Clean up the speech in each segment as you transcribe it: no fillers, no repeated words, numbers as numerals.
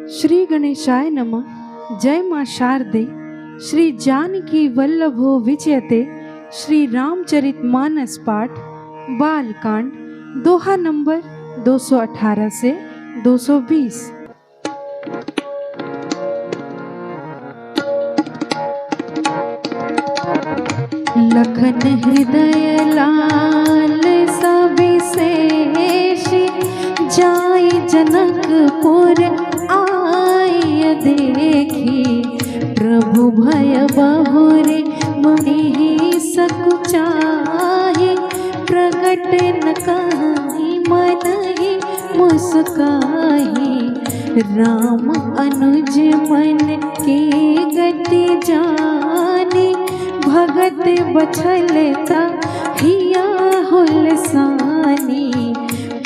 श्री गणेशाय नमः। जय मां शारदे। श्री जानकी वल्लभो विजयते। श्री रामचरितमानस पाठ बालकांड दोहा नंबर 218 से 220। लखन हृदय लाल सविशेष जाय जनकपुर आय देखी। प्रभु भय बहुरे मुनि सकुचाहि। प्रगट न कहि मन ही मुस्काहि। राम अनुज मन के गति जानी। भगत बछलता हिया हुलसानी।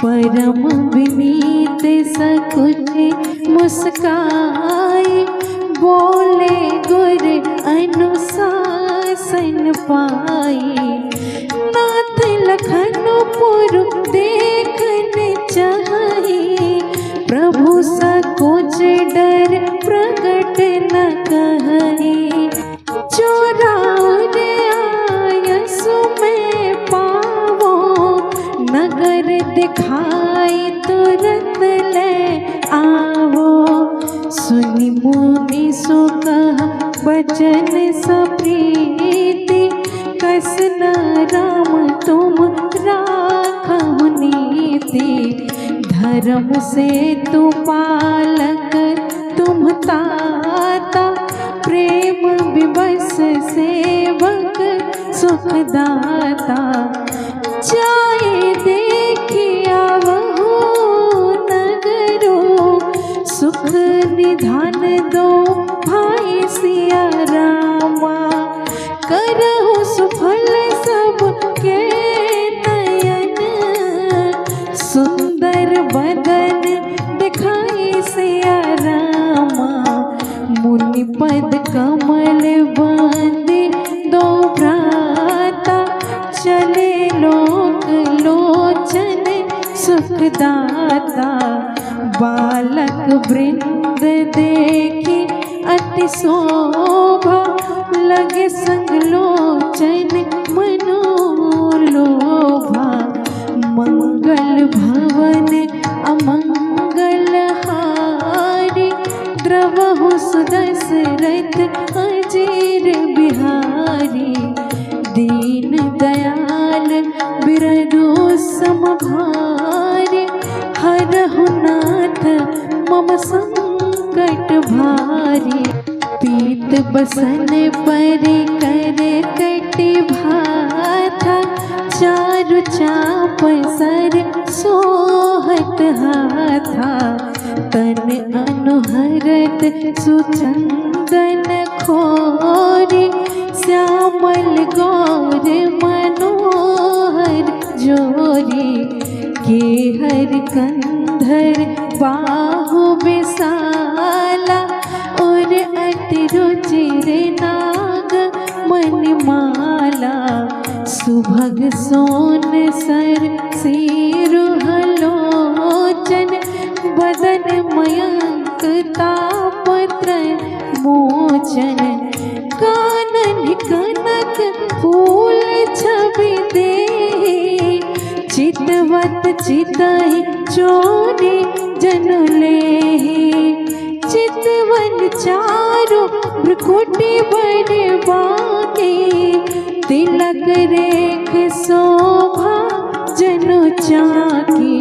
परम विनीत सकुच मुस्काई। बोले गुर अनुशासन पाई। नाथ लखनपुर देखने चाही। प्रभु सकुच डर प्रगट न कहि। जो दिखाई तुरंत ले आवो। सुनि मुनि सो कहा बचन सप्रीति। कस न राम तुम राखहु नीति। धर्म से तु पालक तुम ताता। प्रेम विवश सेवक सुखदाता। जाए देखिया वहु नगरो। सुख निधान दो भाई सिया रामा। करहु सुफल सब के नयन। सुंदर बदन दिखाई सिया रामा। मुनि पद कमल बांधे दो भ्राता। चले लोक लोचन सुखदाता। बालक वृंद देखी अति शोभा। लगे संग लोचन मनोलोभा। मंगल भवन अमंगल हारी। द्रवहु सुदशरथ अजीर बिहारी। दीन दयाल बिरदु समभारि। हरहु नाथ मम संकट भारी। पीत बसन पर कर कटि भाथा। चारु चाप सर सोहत हाथा। तन अनुहरत सुचंदन खोरी। श्यामल गौर मनोहर जोरी। के हर कंधर बाहु विशाला। और अति रुचिर नाग मणिमाला। सुभग सोन सर सिरुह लोचन। बदन मयंक तापत्र मोचन। कानन कनक फूल छवि दे। चितवत चितहि चोरी जनु लेहि। चितवन चारु भ्रुकुटि बड़ बागे। तिलक रेख शोभा जनु चाकी।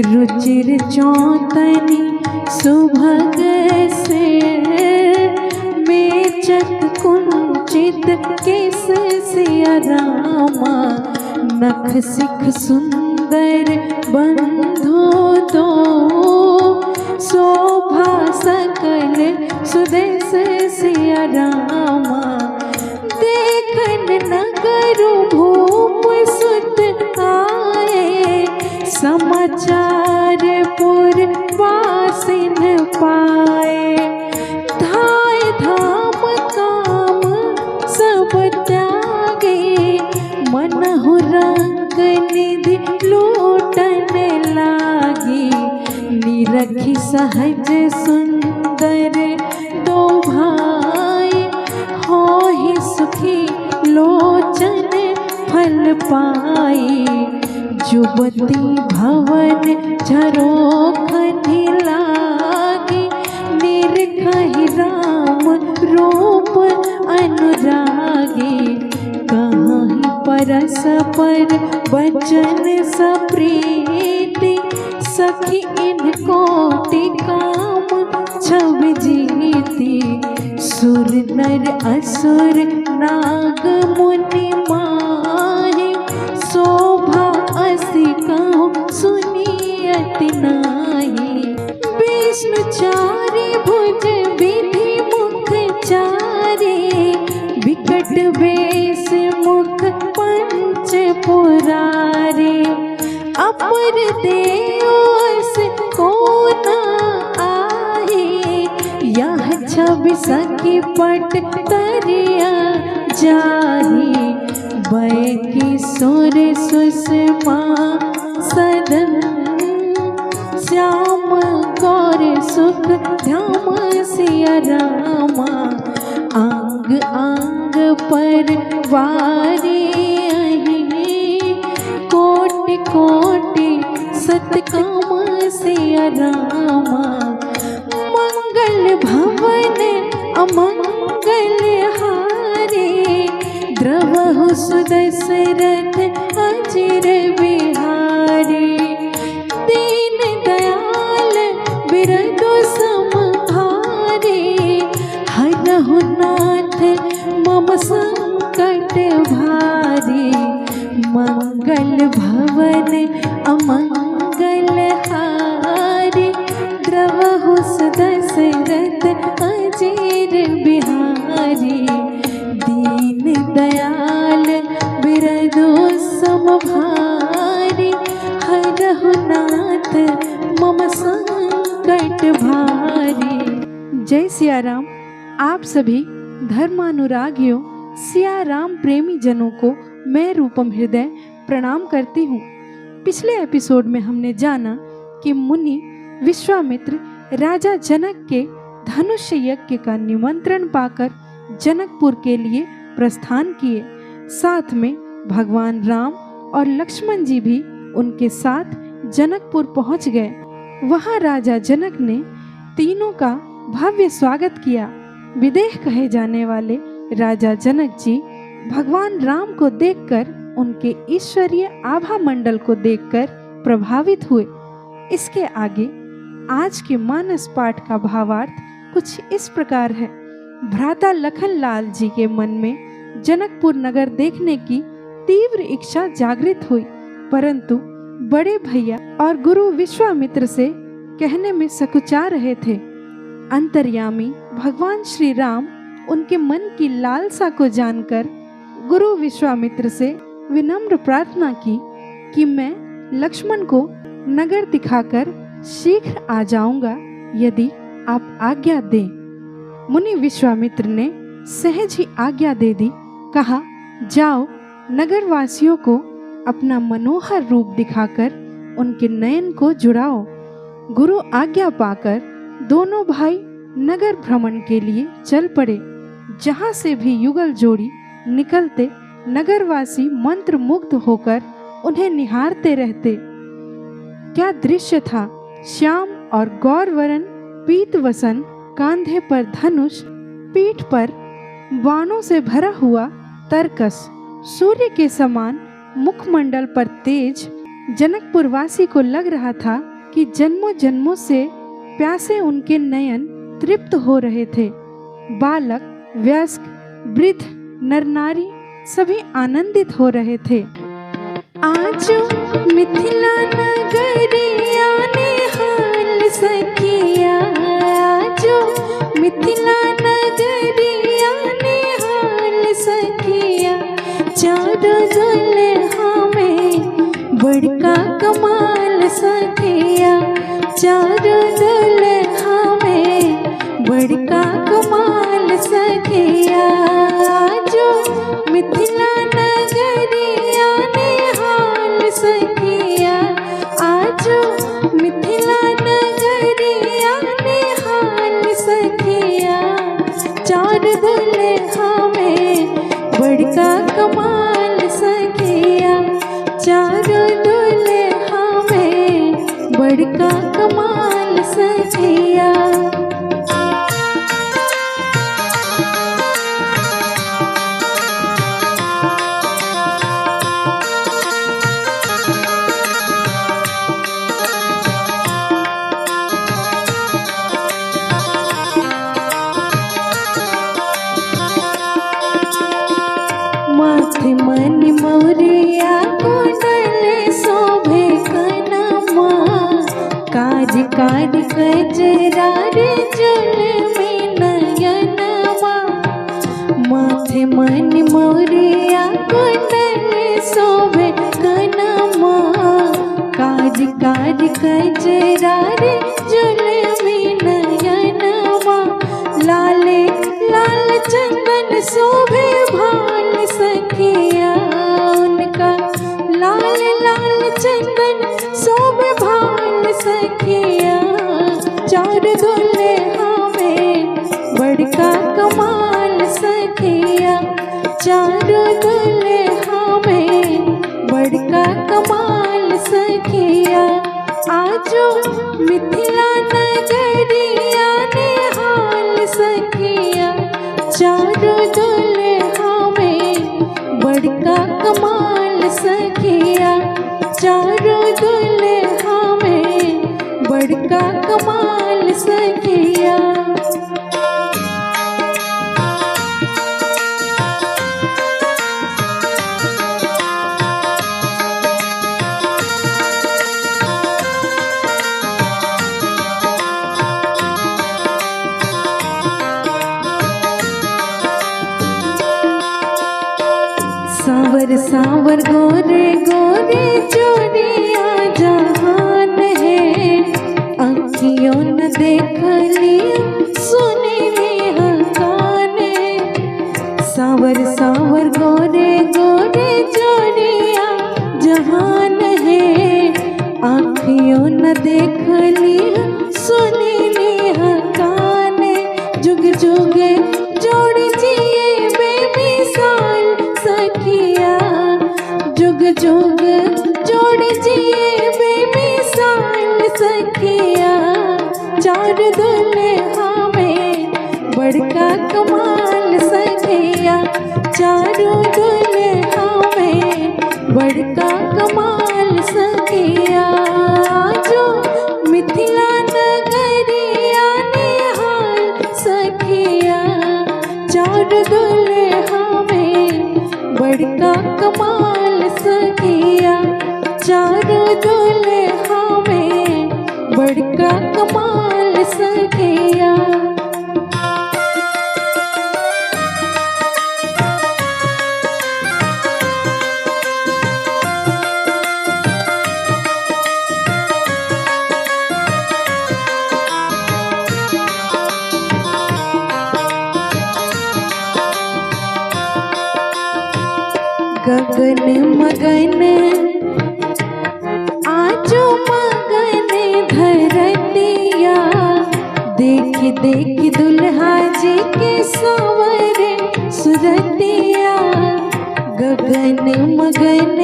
रुचिर चौतनी सुभग से। मेचक कुंचित केस सिया रामा। नख सिख सुंदर बंधु दो। शोभा सकल सुदेश सिया रामा। देखन नगरु भूप सुत आए। समाचार पुर वासिन पाए। धाय धाम काम सब त्यागे। मनहु रंग निधि लूटन लागी। निर रखी सहज सुंदर दो भाई, हो ही सुखी लोचन फल पाई। जुबती भवन झरोखनि लागी, निरखहि राम रूप अनुरागी। कहीं परस्पर वचन सप्रीति, सखी इन कोटि काम छव जीती। सुर नर असुर नाग मुनि माहि, शोभा असी कहूँ सुनियति नाही। विष्णु चारि भुज विधि मुख चारि, विकट वेश मुख पंच पुरारे। अपर देवस को न आए, यह छवि सखी पट तरिया जाही। बैकी सुर सुषमा सदन, श्याम गौर सुख धाम सिया रामा। आंग आंग पर वारी अहि, कोटि कोटि सतकाम सिया रामा। मंगल भवन अमंगल हारे, द्रवहु सुदशरथ अचिर बिहारी। दीन दयाल बिरदु समभारे, हरहु नाथ मम संकट भारी। मंगल भवन अमंगल हारी, द्रवहु सुदशरथ अचिर बिहारी। दीन दयाल बिरदु समभारी, हरहु नाथ मम संकट भारी। जय सिया राम। आप सभी धर्मानुरागियों, सिया राम प्रेमी जनों को मैं रूपम हृदय प्रणाम करती हूँ। पिछले एपिसोड में हमने जाना कि मुनि विश्वामित्र राजा जनक के धनुष यज्ञ का निमंत्रण पाकर जनकपुर के लिए प्रस्थान किए। साथ में भगवान राम और लक्ष्मण जी भी उनके साथ जनकपुर पहुंच गए। वहां राजा जनक ने तीनों का भव्य स्वागत किया। विदेह कहे जाने वाले राजा जनक जी भगवान राम को देखकर, उनके ईश्वरीय आभा मंडल को देखकर प्रभावित हुए। इसके आगे आज के मानस पाठ का भावार्थ कुछ इस प्रकार है। भ्राता लखनलाल जी के मन में जनकपुर नगर देखने की तीव्र इच्छा जागृत हुई, परंतु बड़े भैया और गुरु विश्वामित्र से कहने में सकुचा रहे थे। अंतर्यामी भगवान श्री राम उनके मन की लालसा को जानकर गुरु विश्वामित्र से विनम्र प्रार्थना की कि मैं लक्ष्मण को नगर दिखाकर शीघ्र आ जाऊंगा, यदि आप आज्ञा दें। मुनि विश्वामित्र ने सहज ही आज्ञा दे दी। कहा, जाओ नगर वासियों को अपना मनोहर रूप दिखाकर उनके नयन को जुड़ाओ। गुरु आज्ञा पाकर दोनों भाई नगर भ्रमण के लिए चल पड़े। जहां से भी युगल जोड़ी निकलते नगरवासी मंत्र मुग्ध होकर उन्हें निहारते रहते। क्या दृश्य था! श्याम और गौरवरन पीत वसन, कांधे पर धनुष, पीठ पर बाणों से भरा हुआ तरकस, सूर्य के समान मुखमंडल पर तेज। जनकपुरवासी को लग रहा था कि जन्मों जन्मों से प्यासे उनके नयन तृप्त हो रहे थे। बालक, वयस्क, वृद्ध, नर नारी सभी आनंदित हो रहे थे। आज मिथिला नगरिया ने हाल सखिया, आज मिथिला नगरिया ने हाल सखिया। चारों दुल्हा में बड़का कमाल सखिया, चारों दुल्हा में बड़का कमाल सखिया। जो मिथिला नगरिया ने हाल सखिया, आज मिथिला नगरिया बड़का कमाल सखिया। माथे मनि मौरिया कुंडल शोभे कनमा, काज कार कजरार जुलमी नयनमा। माथे मनि मौरिया कुंडल शोभे कनमा, काज कार कजरार जुलमी नयनमा। लाले लाल चंदन शोभे भाल सखिया, उनका लाल लाल चंदन शोभे भाल सखिया। चार दुल्हा में बड़का कमाल सखिया, चार दुल्हा में बड़का कमाल सखिया। आजो मिथिला नगरिया ने हाल सखिया, चार दुल्हा में बड़का कमाल सखिया, चार दुल्हा में बड़का कमाल सखिया। सावर सावर गोरे गोरे जोड़िया जहान है, आँखियों न देख लिया सुनी लिया कान है। सावर सावर गोरे गोरे जोड़िया जहान है, आँखियों न देख लिया सुनी लिया कान है। जुग जुग जोड़ी जिए बेमिसाल सखिया, जुग जुग जोड़ी जिए बेमिसाल सखिया। चार दुल्हा में बड़का कमाल सखिया, चारों दुल्हा में बड़का कमाल सखिया। जो मिथिला नगरिया ने हाल सखिया, चार दुल्हा में बड़का कमाल सखिया, चार दुल्हा में बड़का कमाल सखिया। गगन मगन आजो मगन धरतिया, देख देख दुल्हा जी के सवरे सुरतिया। गगन मगन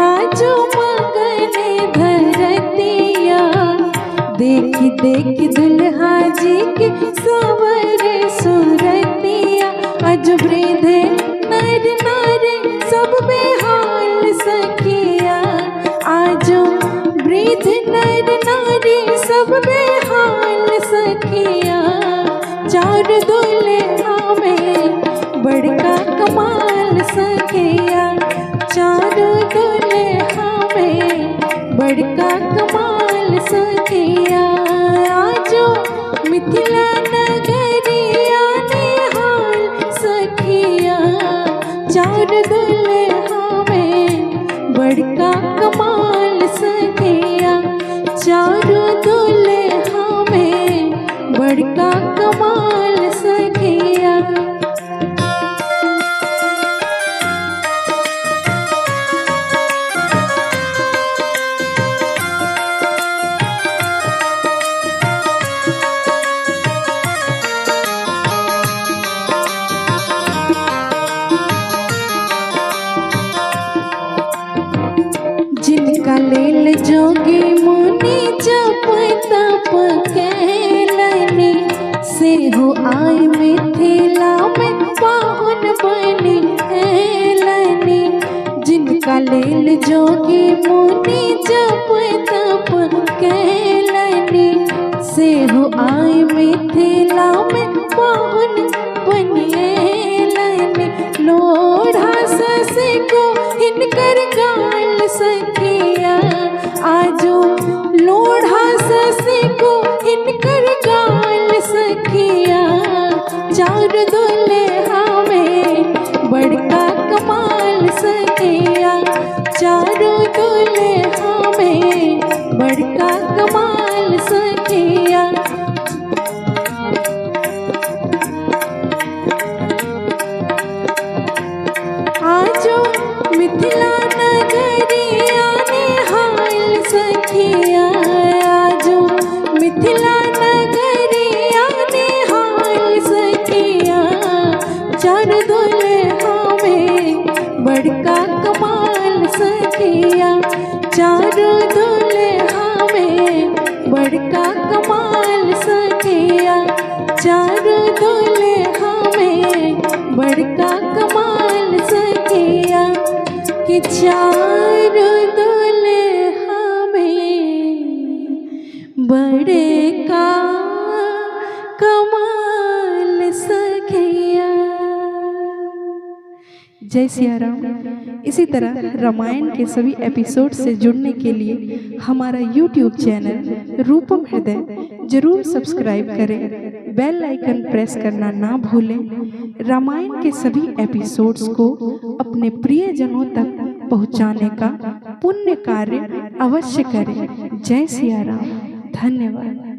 आजो मगन धरतिया, देख देख दुल्हा जी के सवरे सुरतिया। अज वृद्ध नर नारी सब बेहाल सखिया, आजो वृद्ध नर नारी सब बेहाल सखिया। चार दुल्हा में बड़का कमाल सखिया, चार दुल्हा में बड़का कमाल सखिया। आजो मिथिला नगरिया ने हाल सखिया, चार दुल्हा में बड़का कमाल सखिया, चार दुल्हा में बड़का कमाल सखिया। जिनका लेल जोगी मुनि मुनि जप तप कैलनि, से हो आए मिथिला में पाहुन बनि ऐलनि। जिनका लेल जोगी मुनि जप तप कैलनि, से हो आए मिथिला में पाहुन बनि ऐलनि। लोढ़ा सस को हिनकर गाल सखिया, आजो लोढ़ा सस को हिनकर गाल सखिया। चार दुल्हा में बड़का कमाल सखिया, चारों दुल्हा में बड़का कमाल सखिया। आजो मिथिला नगरिया निहाल सखिया, आजो मिथिला नगरिया निहाल सखिया। चार दुल्हा में बड़का कमाल सखिया, चारों दुल्हा में बड़का कमाल सखिया, चारों दुल्हा में बड़का कमाल सखिया। कि चारों दुल्हा में बड़का कमाल सखिया। जय सिया राम। इसी तरह रामायण के सभी एपिसोड से जुड़ने के लिए हमारा YouTube चैनल रूपम हृदय जरूर सब्सक्राइब करें, बेल आइकन प्रेस करना ना भूलें। रामायण के सभी एपिसोड्स को अपने प्रियजनों तक पहुंचाने का पुण्य कार्य अवश्य करें। जय सिया राम। धन्यवाद।